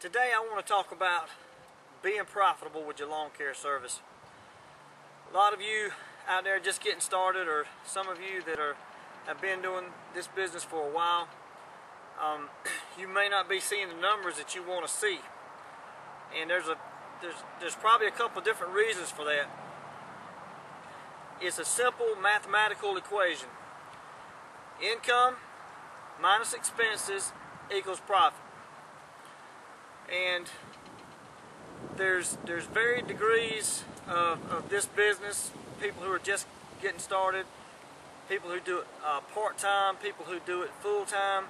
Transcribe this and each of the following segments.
Today I want to talk about being profitable with your lawn care service. A lot of you out there just getting started, or some of you that have been doing this business for a while, you may not be seeing the numbers that you want to see. And there's probably a couple of different reasons for that. It's a simple mathematical equation. Income minus expenses equals profit. And there's varied degrees of this business. People who are just getting started, people who do it part-time, people who do it full-time,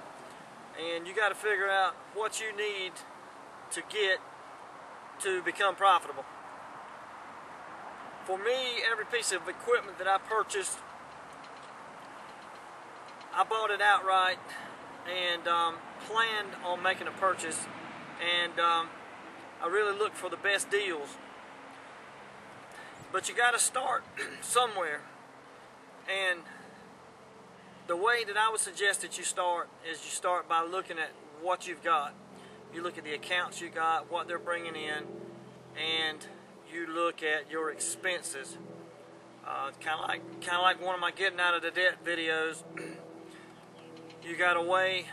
and you got to figure out what you need to get to become profitable. For me, every piece of equipment that I purchased, I bought it outright and planned on making a purchase, and I really looked for the best deals. But you got to start somewhere, and the way that I would suggest that you start is you start by looking at what you've got. You look at the accounts you got, what they're bringing in, and you look at your expenses. Kind of like one of my getting out of the debt videos. You got to weigh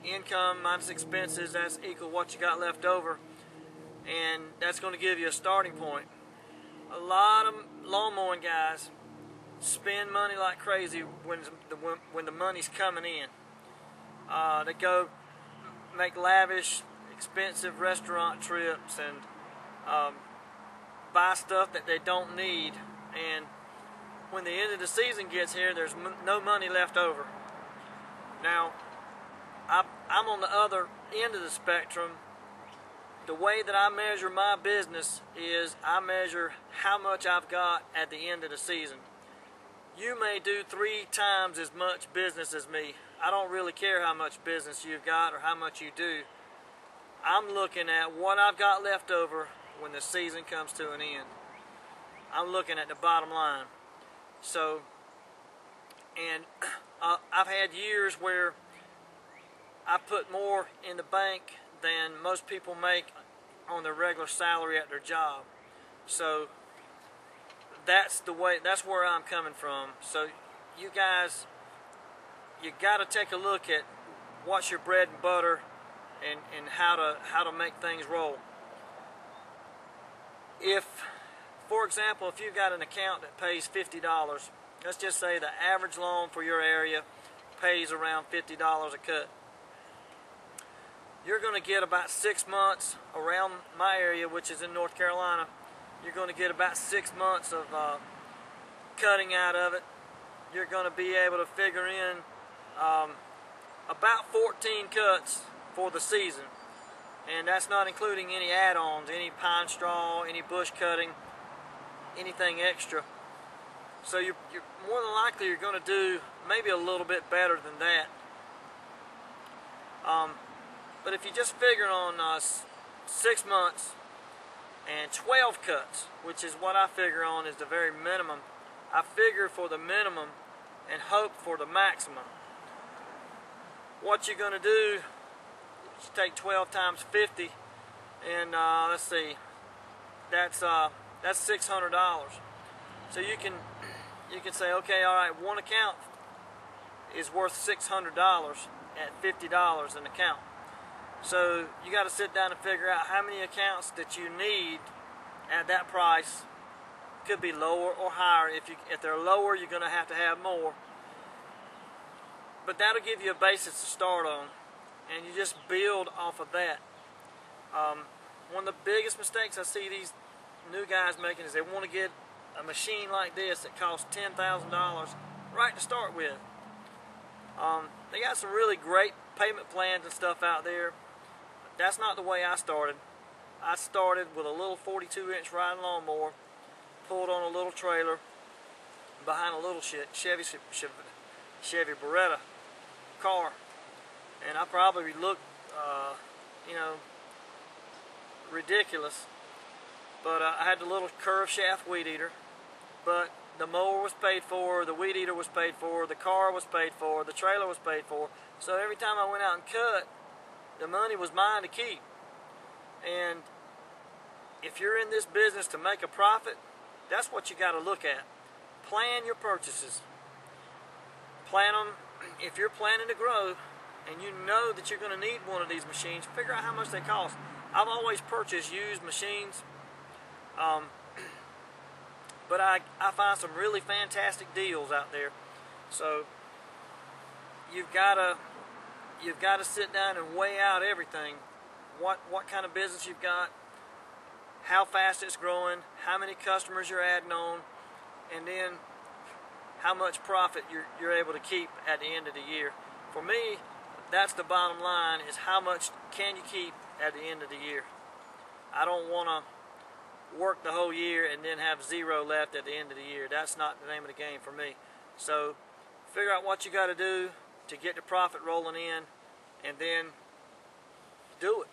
income minus expenses. That's equal what you got left over, and that's going to give you a starting point. A lot of lawn mowing guys spend money like crazy when the money's coming in. They go make lavish, expensive restaurant trips and buy stuff that they don't need, and when the end of the season gets here, there's no money left over. Now, I'm on the other end of the spectrum. The way that I measure my business is I measure how much I've got at the end of the season. You may do 3 times as much business as me. I don't really care how much business you've got or how much you do. I'm looking at what I've got left over when the season comes to an end. I'm looking at the bottom line. So, and I've had years where I put more in the bank than most people make on their regular salary at their job. So that's the way, that's where I'm coming from. So you guys, you got to take a look at what's your bread and butter and how to make things roll. If, for example, if you've got an account that pays $50, let's just say the average loan for your area pays around $50 a cut. You're going to get about 6 months around my area, which is in North Carolina. You're going to get about 6 months of cutting out of it. You're going to be able to figure in about 14 cuts for the season. And that's not including any add-ons, any pine straw, any bush cutting, anything extra. So you're more than likely you're going to do maybe a little bit better than that. But if you just figure on 6 months and 12 cuts, which is what I figure on is the very minimum. I figure for the minimum and hope for the maximum. What you're going to do is take 12 times 50, and let's see, that's $600. So you can say, okay, all right, one account is worth $600 at $50 an account. So you got to sit down and figure out how many accounts that you need at that price. Could be lower or higher. If they're lower, you're going to have more. But that'll give you a basis to start on, and you just build off of that. One of the biggest mistakes I see these new guys making is they want to get a machine like this that costs $10,000 right to start with. They got some really great payment plans and stuff out there. That's not the way I started. I started with a little 42-inch riding lawnmower, pulled on a little trailer behind a little Chevy Beretta car, and I probably looked, ridiculous. But I had the little curved shaft weed eater, but the mower was paid for, the weed eater was paid for, the car was paid for, the trailer was paid for. So every time I went out and cut, the money was mine to keep. And if you're in this business to make a profit, that's what you got to look at. Plan your purchases. Plan them. If you're planning to grow and you know that you're going to need one of these machines, figure out how much they cost. I've always purchased used machines, but I find some really fantastic deals out there. So you've got to sit down and weigh out everything. What kind of business you've got, how fast it's growing, how many customers you're adding on, and then how much profit you're able to keep at the end of the year. For me, that's the bottom line, is how much can you keep at the end of the year. I don't want to work the whole year and then have zero left at the end of the year. That's not the name of the game for me. So figure out what you got to do to get the profit rolling in, and then do it.